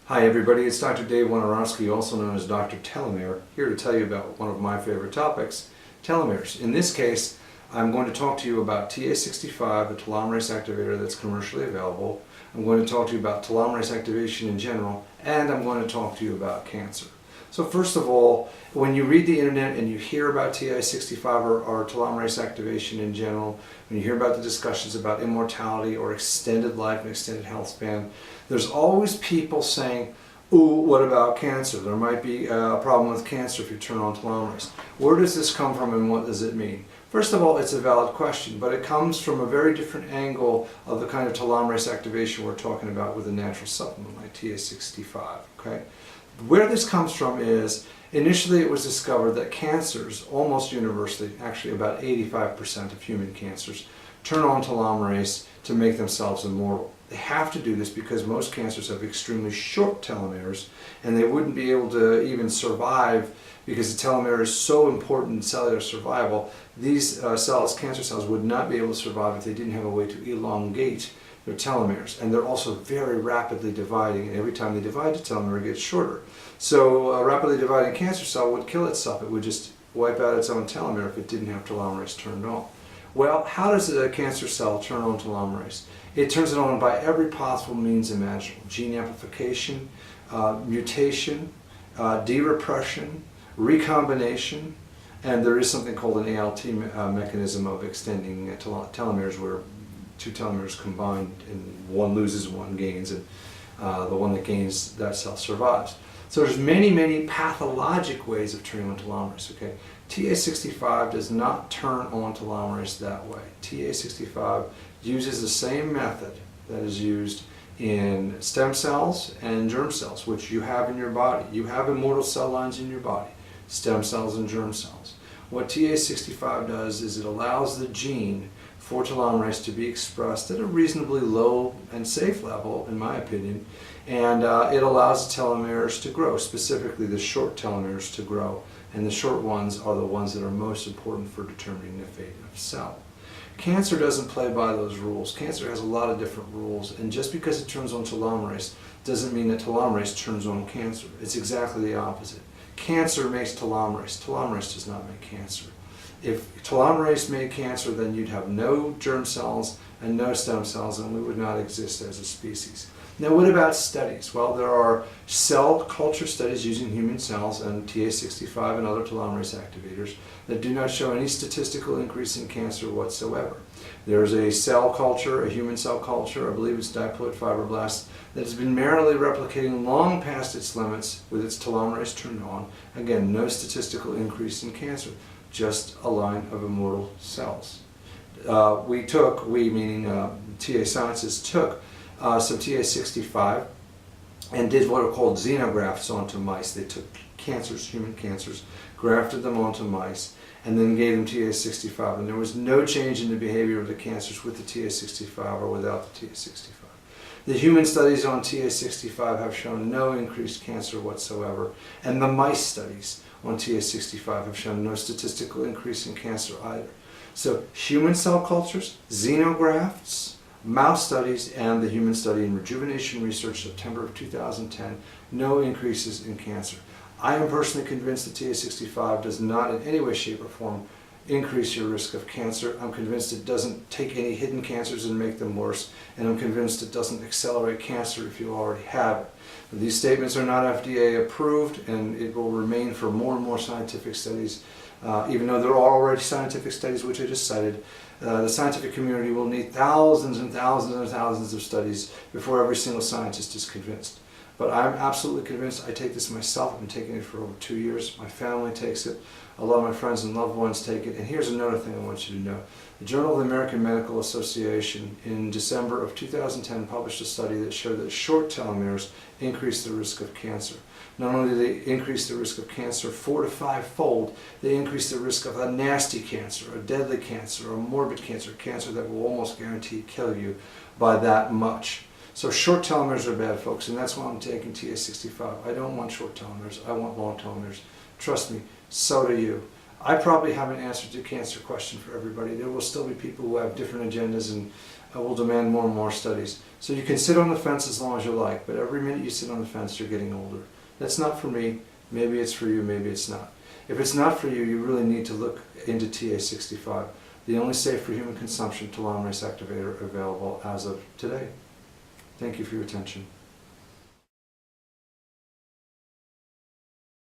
Hi everybody, it's Dr. Dave Wojnarowski, also known as Dr. Telomere, here to tell you about one of my favorite topics, telomeres. In this case, I'm going to talk to you about TA65, the telomerase activator that's commercially available. I'm going to talk to you about telomerase activation in general, and I'm going to talk to you about cancer. So first of all, when you read the internet and you hear about TA65 or telomerase activation in general, when you hear about the discussions about immortality or extended life and extended health span, there's always people saying, ooh, what about cancer? There might be a problem with cancer if you turn on telomerase. Where does this come from and what does it mean? First of all, it's a valid question, but it comes from a very different angle of the kind of telomerase activation we're talking about with a natural supplement like TA65. Okay? Where this comes from is, initially it was discovered that cancers, almost universally, actually about 85% of human cancers, turn on telomerase to make themselves immortal. They have to do this because most cancers have extremely short telomeres, and they wouldn't be able to even survive because the telomere is so important in cellular survival. These cancer cells, would not be able to survive if they didn't have a way to elongate their telomeres, and they're also very rapidly dividing, and every time they divide, the telomere gets shorter. So a rapidly dividing cancer cell would kill itself. It would just wipe out its own telomere if it didn't have telomerase turned on. Well, how does a cancer cell turn on telomerase? It turns it on by every possible means imaginable: gene amplification, mutation, de-repression, recombination, and there is something called an ALT mechanism of extending telomeres, where two telomeres combined and one loses, one gains, and the one that gains, that cell survives. So there's many pathologic ways of turning on telomerase. Okay, TA65 does not turn on telomerase that way. TA65 uses the same method that is used in stem cells and germ cells, which you have in your body. You have immortal cell lines in your body, stem cells and germ cells. What TA65 does is it allows the gene for telomerase to be expressed at a reasonably low and safe level, in my opinion, and it allows the telomeres to grow, specifically the short telomeres to grow, and the short ones are the ones that are most important for determining the fate of cell. Cancer doesn't play by those rules. Cancer has a lot of different rules, and just because it turns on telomerase doesn't mean that telomerase turns on cancer. It's exactly the opposite. Cancer makes telomerase. Telomerase does not make cancer. If telomerase made cancer, then you'd have no germ cells and no stem cells, and we would not exist as a species. Now, what about studies? Well, there are cell culture studies using human cells and TA65 and other telomerase activators that do not show any statistical increase in cancer whatsoever. There's a cell culture, a human cell culture, I believe it's diploid fibroblasts, that has been merrily replicating long past its limits with its telomerase turned on. Again, no statistical increase in cancer, just a line of immortal cells. We meaning TA Sciences, took some TA65 and did what are called xenografts onto mice. They took cancers, human cancers, grafted them onto mice, and then gave them TA65, and there was no change in the behavior of the cancers with the TA65 or without the TA65. The human studies on TA65 have shown no increased cancer whatsoever, and the mice studies on TA65 have shown no statistical increase in cancer either. So human cell cultures, xenografts, mouse studies, and the human study in rejuvenation research, September of 2010, no increases in cancer. I am personally convinced that TA65 does not in any way, shape, or form increase your risk of cancer. I'm convinced it doesn't take any hidden cancers and make them worse, and I'm convinced it doesn't accelerate cancer if you already have it. These statements are not FDA approved, and it will remain for more and more scientific studies. Even though there are already scientific studies which I just cited, the scientific community will need thousands and thousands and thousands of studies before every single scientist is convinced. But I'm absolutely convinced. I take this myself. I've been taking it for over 2 years. My family takes it. A lot of my friends and loved ones take it. And here's another thing I want you to know. The Journal of the American Medical Association in December of 2010 published a study that showed that short telomeres increase the risk of cancer. Not only do they increase the risk of cancer 4 to 5-fold, they increase the risk of a nasty cancer, a deadly cancer, a morbid cancer, cancer that will almost guarantee kill you by that much. So short telomeres are bad, folks, and that's why I'm taking TA65. I don't want short telomeres. I want long telomeres. Trust me, so do you. I probably haven't answered the cancer question for everybody. There will still be people who have different agendas and will demand more and more studies. So you can sit on the fence as long as you like, but every minute you sit on the fence, you're getting older. That's not for me. Maybe it's for you, maybe it's not. If it's not for you, you really need to look into TA65, the only safe for human consumption telomerase activator available as of today. Thank you for your attention.